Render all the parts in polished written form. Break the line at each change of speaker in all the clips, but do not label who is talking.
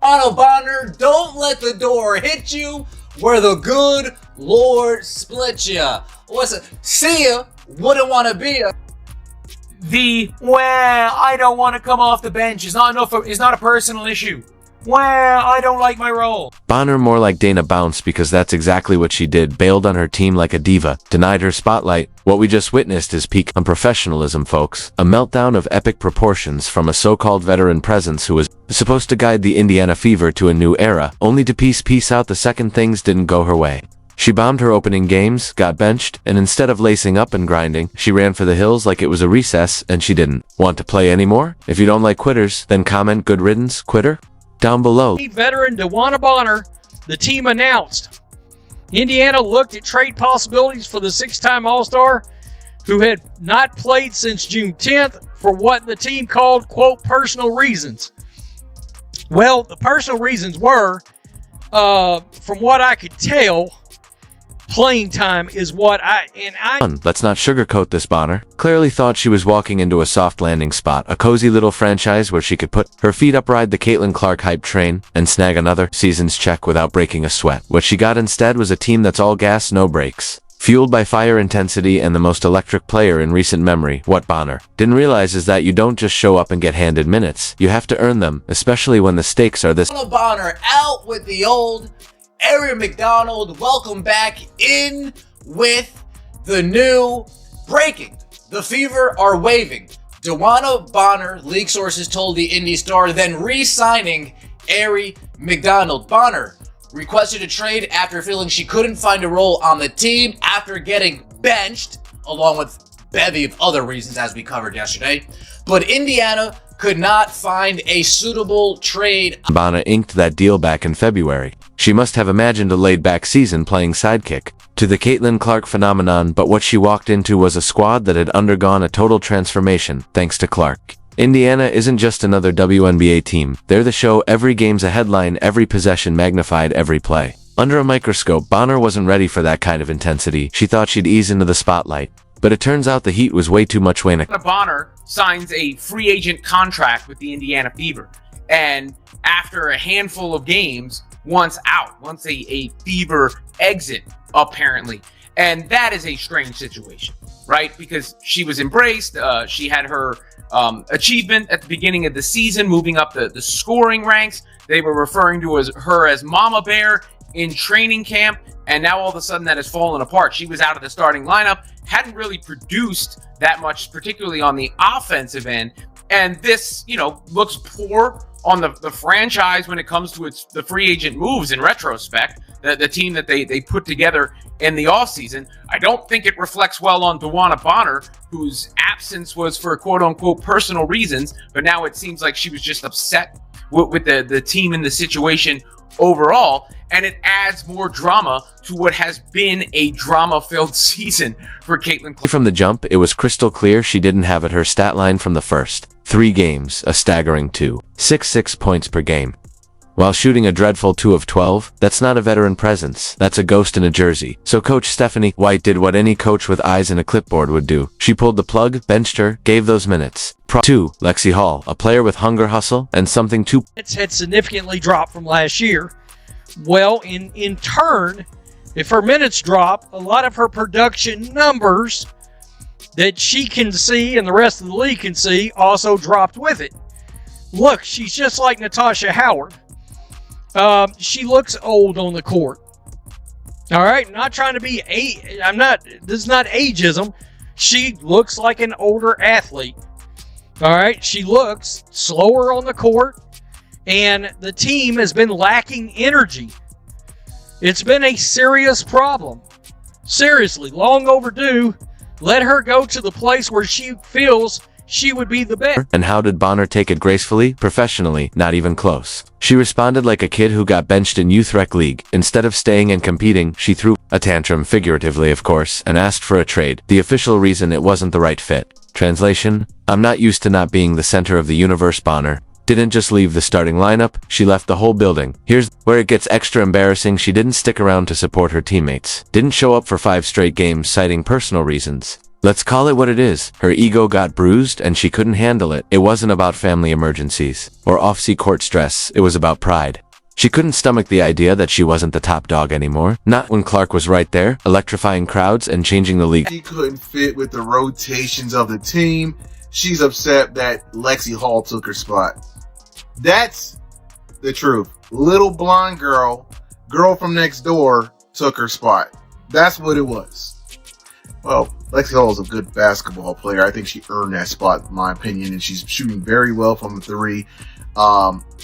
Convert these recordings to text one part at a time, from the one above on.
DeWanna Bonner, don't let the door hit you where the good Lord split ya. Listen, see ya, wouldn't want to be ya.
Well, I don't want to come off the bench is not a personal issue. Well, I don't like my role.
Bonner more like Dana bounced because that's exactly what she did. Bailed on her team like a diva, denied her spotlight. What we just witnessed is peak unprofessionalism, folks. A meltdown of epic proportions from a so-called veteran presence who was supposed to guide the Indiana Fever to a new era, only to peace out the second things didn't go her way. She bombed her opening games, got benched, and instead of lacing up and grinding, she ran for the hills like it was a recess, and she didn't. Want to play anymore? If you don't like quitters, then comment good riddance, quitter, down below.
Veteran DeWanna Bonner, the team announced. Indiana looked at trade possibilities for the six-time All-Star, who had not played since June 10th for what the team called, quote, personal reasons. Well, the personal reasons were, from what I could tell, playing time is what
Let's not sugarcoat this. Bonner clearly thought she was walking into a soft landing spot, a cozy little franchise where she could put her feet up, ride the Caitlin Clark hype train, and snag another season's check without breaking a sweat. What she got instead was a team that's all gas, no brakes, fueled by fire intensity and the most electric player in recent memory. What Bonner didn't realize is that you don't just show up and get handed minutes. You have to earn them, especially when the stakes are this.
Bonner out with the old. Aaron McDonald, welcome back in with the new breaking. The Fever are waving. DeWanna Bonner, league sources told the Indy Star, then re-signing Aaron McDonald. Bonner requested a trade after feeling she couldn't find a role on the team after getting benched, along with a bevy of other reasons as we covered yesterday. But Indiana could not find a suitable trade.
Bonner inked that deal back in February. She must have imagined a laid-back season playing sidekick to the Caitlin Clark phenomenon, but what she walked into was a squad that had undergone a total transformation thanks to Clark. Indiana isn't just another WNBA team. They're the show. Every game's a headline, every possession magnified, every play under a microscope. Bonner wasn't ready for that kind of intensity. She thought she'd ease into the spotlight, but it turns out the heat was way too much.
Bonner signs a free agent contract with the Indiana Fever, and after a handful of games, once a Fever exit, apparently. And that is a strange situation, right? Because she was embraced. She had her achievement at the beginning of the season, moving up the scoring ranks. They were referring to her as Mama Bear in training camp. And now all of a sudden that has fallen apart. She was out of the starting lineup, hadn't really produced that much, particularly on the offensive end. And this, looks poor on the franchise when it comes to the free agent moves in retrospect, the team that they put together in the offseason. I don't think it reflects well on DeWanna Bonner, whose absence was for quote-unquote personal reasons, but now it seems like she was just upset with the team and the situation overall, and it adds more drama to what has been a drama-filled season for Caitlin Clark.
From the jump, it was crystal clear she didn't have it her stat line from the first 3 games, a staggering 2.66 points per game. While shooting a dreadful 2 of 12, that's not a veteran presence, that's a ghost in a jersey. So Coach Stephanie White did what any coach with eyes and a clipboard would do. She pulled the plug, benched her, gave those minutes. to Lexie Hall, a player with hunger, hustle, and something to...
It's had significantly dropped from last year. Well, in turn, if her minutes drop, a lot of her production numbers that she can see and the rest of the league can see also dropped with it. Look, she's just like Natasha Howard. She looks old on the court. All right, not trying to be this is not ageism. She looks like an older athlete. All right, she looks slower on the court, and the team has been lacking energy. It's been a serious problem. Seriously, long overdue. Let her go to the place where she feels she would be the best.
And how did Bonner take it gracefully? Professionally, not even close. She responded like a kid who got benched in Youth Rec League. Instead of staying and competing, she threw a tantrum, figuratively of course, and asked for a trade. The official reason: it wasn't the right fit. Translation: I'm not used to not being the center of the universe. Bonner didn't just leave the starting lineup, she left the whole building. Here's where it gets extra embarrassing: she didn't stick around to support her teammates. Didn't show up for 5 straight games, citing personal reasons. Let's call it what it is. Her ego got bruised and she couldn't handle it. It wasn't about family emergencies or off-sea court stress. It was about pride. She couldn't stomach the idea that she wasn't the top dog anymore. Not when Clark was right there, electrifying crowds and changing the league.
She couldn't fit with the rotations of the team. She's upset that Lexie Hall took her spot. That's the truth. Little blonde girl from next door took her spot. That's what it was. Well, Lexie Hall is a good basketball player. I think she earned that spot, in my opinion, and she's shooting very well from the three.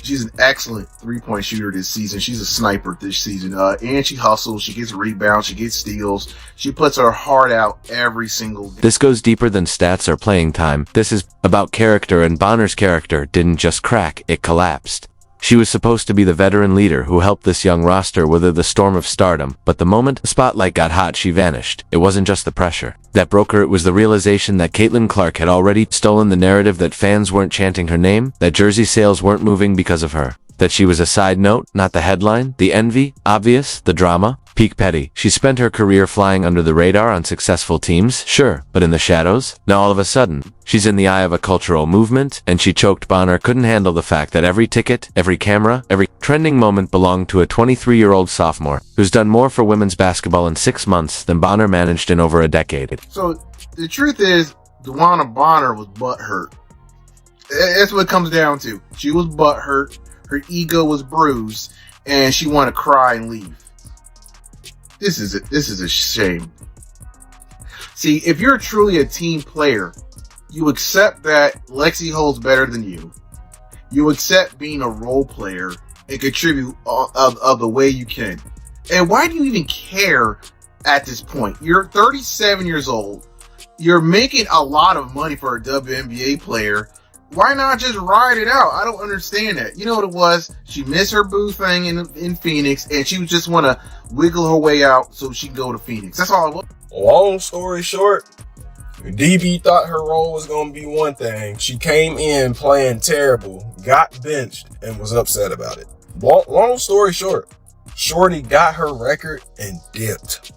She's an excellent three-point shooter this season. She's a sniper this season. And she hustles. She gets rebounds. She gets steals. She puts her heart out every single day.
This goes deeper than stats or playing time. This is about character, and Bonner's character didn't just crack, it collapsed. She was supposed to be the veteran leader who helped this young roster weather the storm of stardom, but the moment the spotlight got hot, she vanished. It wasn't just the pressure that broke her, it was the realization that Caitlin Clark had already stolen the narrative, that fans weren't chanting her name, that jersey sales weren't moving because of her, that she was a side note, not the headline, the envy, obvious, the drama, peak petty. She spent her career flying under the radar on successful teams, sure, but in the shadows? Now all of a sudden, she's in the eye of a cultural movement, and she choked. Bonner couldn't handle the fact that every ticket, every camera, every trending moment belonged to a 23-year-old sophomore who's done more for women's basketball in 6 months than Bonner managed in over a decade.
So the truth is, DeWanna Bonner was butthurt. That's what it comes down to. She was butthurt. Her ego was bruised, and she wanted to cry and leave. This is a shame. See, if you're truly a team player, you accept that Lexie Hall's better than you. You accept being a role player and contribute of the way you can. And why do you even care at this point? You're 37 years old. You're making a lot of money for a WNBA player. Why not just ride it out? I don't understand that. You know what it was? She missed her boo thing in Phoenix, and she just want to wiggle her way out so she can go to Phoenix. That's all it was.
Long story short, DB thought her role was going to be one thing. She came in playing terrible, got benched, and was upset about it. Long story short, Shorty got her record and dipped.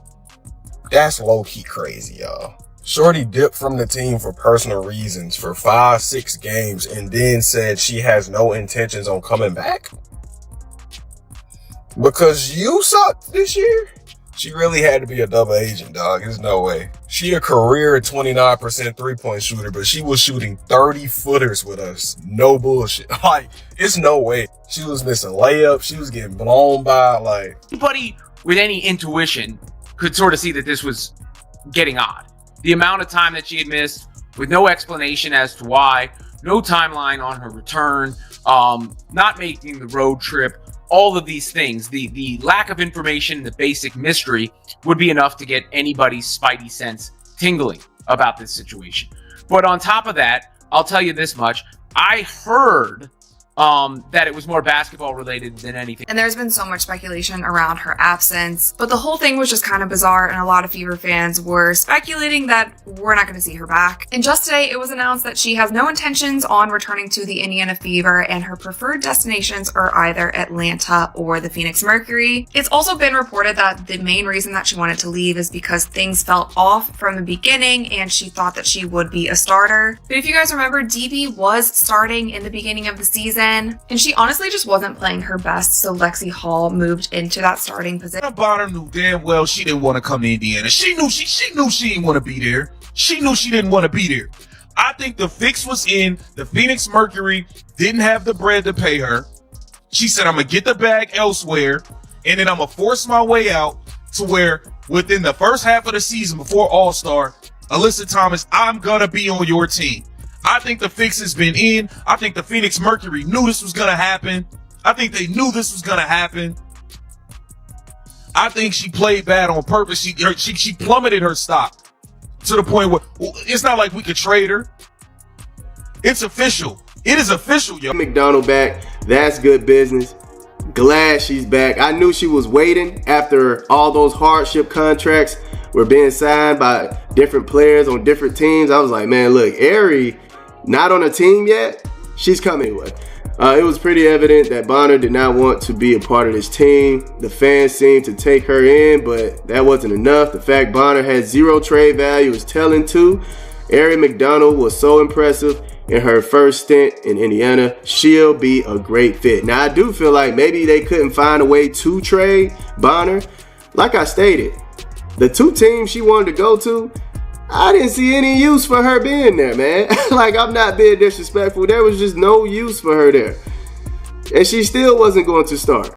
That's low-key crazy, y'all. Shorty dipped from the team for personal reasons for 5-6 games and then said she has no intentions on coming back? Because you sucked this year? She really had to be a double agent, dog. There's no way. She a career 29% three-point shooter, but she was shooting 30-footers with us. No bullshit. Like, it's no way. She was missing layups. She was getting blown by, like...
Anybody with any intuition could sort of see that this was getting odd. The amount of time that she had missed with no explanation as to why, no timeline on her return, not making the road trip, all of these things, the lack of information, the basic mystery would be enough to get anybody's spidey sense tingling about this situation. But on top of that, I'll tell you this much. I heard that it was more basketball related than anything.
And there's been so much speculation around her absence, but the whole thing was just kind of bizarre, and a lot of Fever fans were speculating that we're not going to see her back. And just today, it was announced that she has no intentions on returning to the Indiana Fever, and her preferred destinations are either Atlanta or the Phoenix Mercury. It's also been reported that the main reason that she wanted to leave is because things felt off from the beginning, and she thought that she would be a starter. But if you guys remember, DB was starting in the beginning of the season, and she honestly just wasn't playing her best, so Lexie Hall moved into that starting position.
Bonner knew damn well she didn't want to come to Indiana. She knew she didn't want to be there. She knew she didn't want to be there. I think the fix was in. The Phoenix Mercury didn't have the bread to pay her. She said, I'm going to get the bag elsewhere, and then I'm going to force my way out to where within the first half of the season before All-Star, Alyssa Thomas, I'm going to be on your team. I think the fix has been in. I think the Phoenix Mercury knew this was going to happen. I think they knew this was going to happen. I think she played bad on purpose. She plummeted her stock to the point where it's not like we could trade her. It's official. It is official, yo.
McDonald back. That's good business. Glad she's back. I knew she was waiting after all those hardship contracts were being signed by different players on different teams. I was like, man, look, Ari not on a team yet. She's coming with. It was pretty evident that Bonner did not want to be a part of this team. The fans seemed to take her in, but that wasn't enough. The fact Bonner had zero trade value is telling too. Ari McDonald was so impressive in her first stint in Indiana. She'll be a great fit. Now, I do feel like maybe they couldn't find a way to trade Bonner. Like I stated, the two teams she wanted to go to, I didn't see any use for her being there, man. Like, I'm not being disrespectful. There was just no use for her there. And she still wasn't going to start.